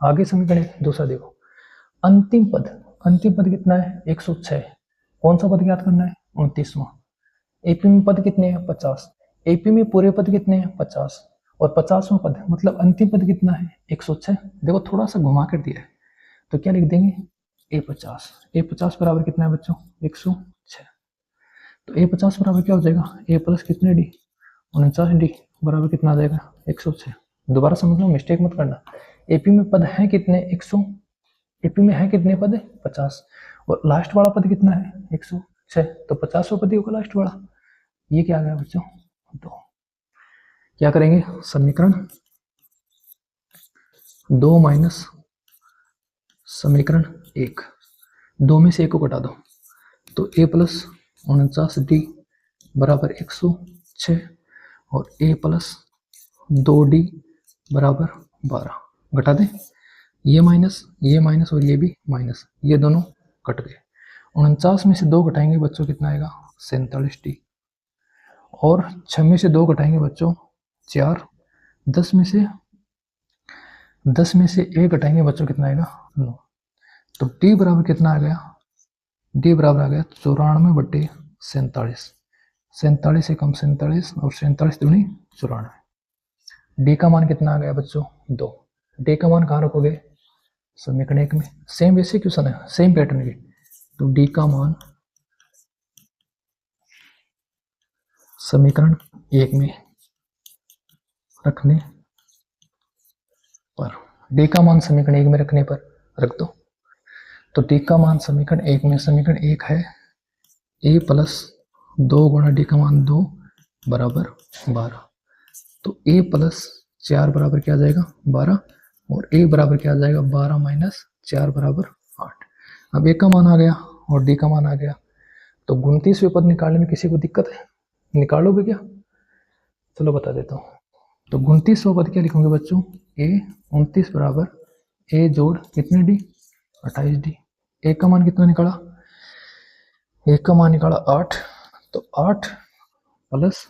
आगे समीकरण दूसरा देखो, अंतिम पद कितना है 106। कौन सा पद ज्ञात करना है 29वां। एपी में पद कितने हैं 50, एपी में पूरे पद कितने हैं 50 और 50वां पद मतलब अंतिम पद कितना है 106। देखो थोड़ा सा घुमा कर दिया है तो क्या लिख देंगे A50 बराबर कितना है बच्चों 106। तो A50 बराबर क्या हो जाएगा A प्लस कितने डी 49D बराबर कितना आ जाएगा 106। दोबारा समझ लो, मिस्टेक मत करना। एपी में पद है कितने 100, एपी में है कितने पद 50 और लास्ट वाला पद कितना है 106, तो 50वां पद होगा लास्ट वाला। ये क्या आ गया बच्चों, तो क्या करेंगे, समीकरण 2 माइनस समीकरण 1, 2 में से 1 को घटा दो तो A प्लस 49D बराबर 106 और A प्लस 2D बराबर 12। घटा दें, ये माइनस और ये भी माइनस, ये दोनों कट गए। 49 में से 2 घटाएंगे बच्चों कितना आएगा 47D और 6 में से 2 घटाएंगे बच्चों 4, 10 में से 1 घटाएंगे बच्चों कितना आएगा 9। तो D बराबर कितना आ गया, D बराबर आ गया 94/47। 47 एकम 47 और 47 दूनी 94। D का मान कितना आ गया बच्चों 2। D का मान कहाँ रखोगे समीकरण 1 में। सेम वैसे क्वेश्चन है, सेम पैटर्न के। तो D का मान समीकरण 1 में रखने पर, D का मान समीकरण 1 में रखने पर रख दो। तो D का मान समीकरण 1 में, समीकरण 1 है A प्लस 2 गुणा D का मान 2 बराबर 12। तो A प्लस 4 बराबर क्या आ जाएगा 12 और A बराबर क्या आ जाएगा 12 माइनस 4 बराबर 8। अब A का मान आ गया और D का मान आ गया, तो 29वें पद निकालने में किसी को दिक्कत है, निकालोगे क्या, चलो बता देता हूँ। तो 29वां पद क्या लिखोगे बच्चों, A 29 बराबर A जोड़ कितने D 28D। A का मान कितना निकाला, A का मान निकाला 8, तो 8 प्लस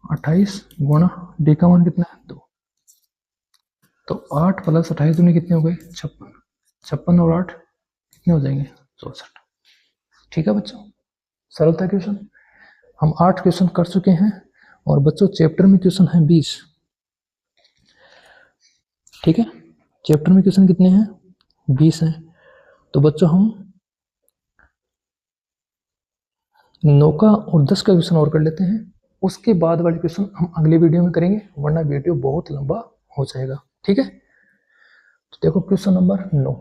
28 गुणा D का मान कितना है 2। तो 8 प्लस 28 दूनी कितने हो गए 56, 56 और 8 कितने हो जाएंगे 64। ठीक है बच्चों, सरल था क्वेश्चन। हम 8 क्वेश्चन कर चुके हैं और बच्चों चैप्टर में क्वेश्चन है 20। ठीक है, चैप्टर में क्वेश्चन कितने हैं 20 हैं। तो बच्चों हम 9 का और 10 का क्वेश्चन और कर लेते हैं, उसके बाद वाले क्वेश्चन हम अगले वीडियो में करेंगे वरना वीडियो बहुत लंबा हो जाएगा। ठीक है, तो देखो क्वेश्चन नंबर 9।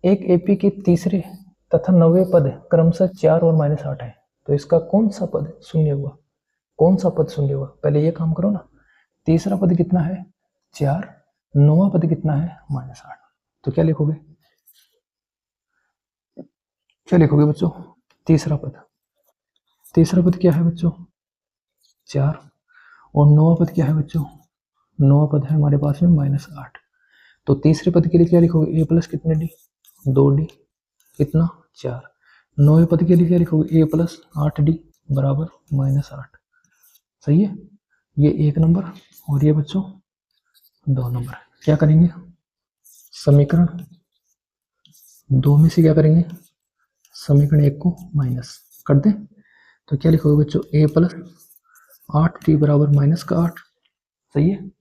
एक एपी के तीसरे तथा 9वें पद क्रमशः 4 और -8 है, तो इसका कौन सा पद शून्य हुआ, कौन सा पद शून्य हुआ। पहले ये काम करो ना, तीसरा पद कितना है 4, 9वां पद कितना है -8, तो क्या लिखोगे, क्या लिखोगे बच्चों, तीसरा पद क्या है बच्चों 4 और 9वां पद क्या है बच्चों, 9वां पद है हमारे पास में -8। तो तीसरे पद के लिए क्या लिखोगे A प्लस कितने D 2D कितना 4। 9वें पद के लिए क्या लिखोगे A प्लस 8D बराबर -8। सही है, ये 1 नंबर और ये बच्चों 2 नंबर। क्या करेंगे, समीकरण 2 में से क्या करेंगे, समीकरण 1 को माइनस कर दें। तो क्या लिखोगे बच्चों, a प्लस 8t बराबर माइनस का 8, सही है,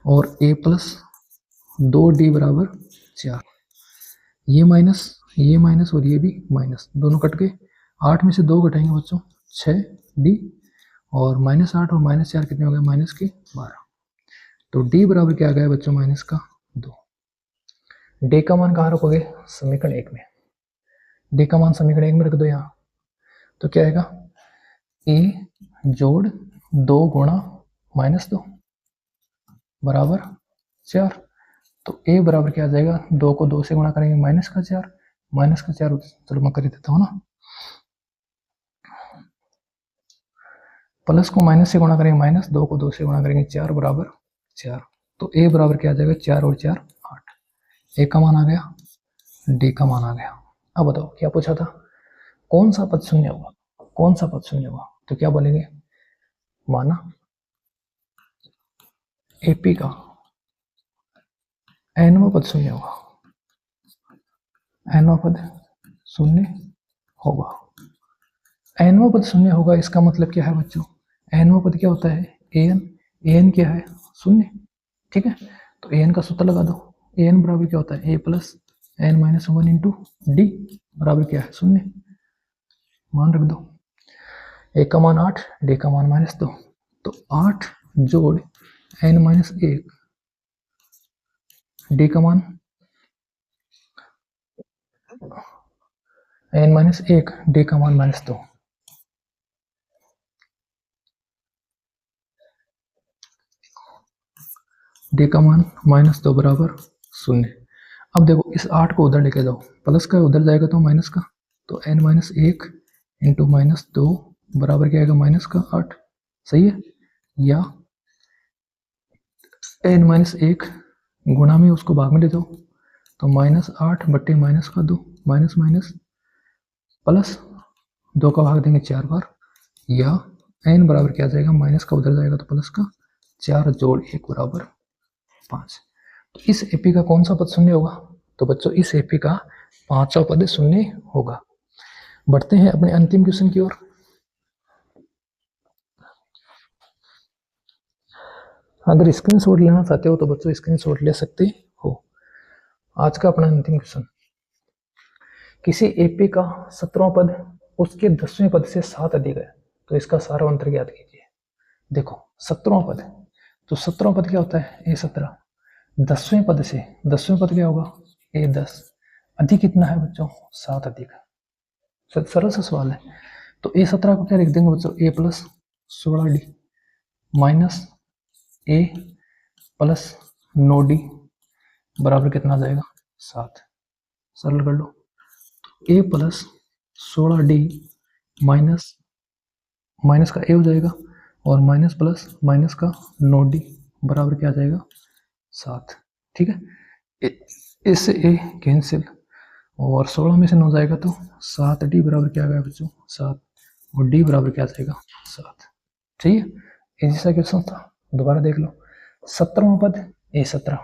और a प्लस 2d बराबर 4। ये माइनस और ये भी माइनस, दोनों कट गए। 8 में से 2 घटाएंगे बच्चों 6d, और -8 और -4 कितने हो गए, माइनस के 12। तो d बराबर क्या आ गया बच्चों, माइनस का 2। d का मान कहाँ रखोगे, समीकरण 1 में। d का मान समीकरण 1 में रख दो यहाँ। तो क्या आएगा, a जोड़ 2 गुणा -2 बराबर 4। तो a बराबर क्या आ जाएगा, 2 को 2 से गुणा करेंगे माइनस का 4, चलो मैं कर देता हूँ ना, प्लस को माइनस से गुणा करेंगे माइनस, 2 को 2 से गुणा करेंगे 4 बराबर 4। तो a बराबर क्या आ जाएगा, 4 और 4 8। a का मान आ गया, d का मान आ गया। अब बताओ क्या पूछा था, कौन सा पद शून्य होगा, कौन सा पद शून्य होगा। तो क्या बोलेंगे, माना AP का nवां पद शून्य होगा, nवां पद शून्य होगा। nवां पद शून्य होगा, इसका मतलब क्या है बच्चों, nवां पद क्या होता है, an क्या है, शून्य, ठीक है। तो an का सूत्र लगा दो, an बराबर क्या होता है, a plus n minus 1 into D बराबर क्या है, शून्य। मान रख दो, a का मान 8, d का मान -2। तो 8 जोड़ n माइनस 1, d का मान n माइनस 1, d का मान -2। d का मान -2 बराबर 0। अब देखो इस 8 को उधर लेके जाओ, प्लस का उधर जाएगा तो माइनस का, तो n माइनस 1 इंटू -2 बराबर क्या आएगा, माइनस का 8, सही है। या n माइनस 1 गुणा में उसको भाग में ले जाओ, तो -8 बट्टे माइनस का 2, माइनस माइनस प्लस 2 का भाग देंगे 4 बार, या n बराबर क्या आ जाएगा, माइनस का उधर जाएगा तो प्लस का 4 जोड़ 1 बराबर 5। तो इस एपी का कौन सा पद शून्य होगा, तो बच्चों इस एपी का 5वां पद शून्य होगा। बढ़ते हैं अपने अंतिम क्वेश्चन की ओर। अगर स्क्रीनशॉट लेना चाहते हो तो बच्चों स्क्रीनशॉट ले सकते हो। आज का अपना अंतिम क्वेश्चन, किसी एपी का 17वां पद उसके 10वें पद से 7 अधिक है, तो इसका सारा अंतर ज्ञात कीजिए। देखो 17वां पद, तो 17वां पद क्या होता है, A17। 10वें पद से 10वें पद क्या होगा, A10। अधिक कितना है बच्चों, 7 अधिक। सरल सा सवाल है। तो A17 को क्या लिख देंगे बच्चों, A plus 16D minus A plus 9D बराबर कितना आ जाएगा, 7। सरल कर लो, A प्लस 16D माइनस का A हो जाएगा, और माइनस प्लस माइनस का 9D बराबर क्या आ जाएगा, 7, ठीक है। इससे A कैंसिल, और 16 में से 9 जाएगा तो 7D बराबर क्या आ गया बच्चों, 7, और D बराबर क्या आ जाएगा, 7। ठीक है, इजी सा क्वेश्चन था, दोबारा देख लो। 17वां पद A17,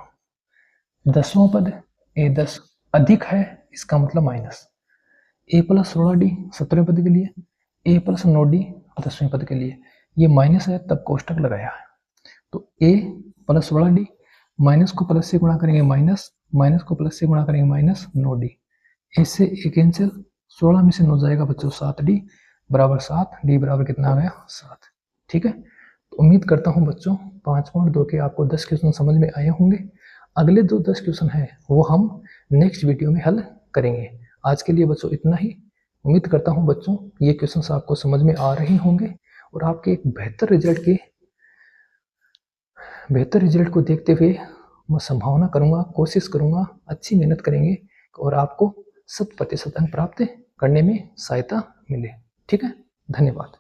10वां पद A10 अधिक है, इसका मतलब माइनस। A प्लस 16D 17वें पद के लिए, A प्लस 9D 10वें पद के लिए, ये माइनस है तब कोष्टक लगाया है। तो A प्लस 16D, माइनस को प्लस से गुणा करेंगे माइनस, माइनस को प्लस से गुणा करेंगे माइनस 9D, इससे A कैंसिल, 16 में से 9 जाएगा बच्चों 7D बराबर 7, D बराबर कितना आ गया, 7। ठीक है, तो उम्मीद करता हूँ बच्चों 5.2 के आपको 10 क्वेश्चन समझ में आए होंगे। अगले 10 क्वेश्चन है वो हम नेक्स्ट वीडियो में हल करेंगे। आज के लिए बच्चों इतना ही। उम्मीद करता हूँ बच्चों ये क्वेश्चन आपको समझ में आ रहे होंगे, और आपके एक बेहतर रिजल्ट को देखते हुए मैं संभावना करूँगा, कोशिश करूँगा, अच्छी मेहनत करेंगे और आपको 100% अंक प्राप्त करने में सहायता मिले। ठीक है, धन्यवाद।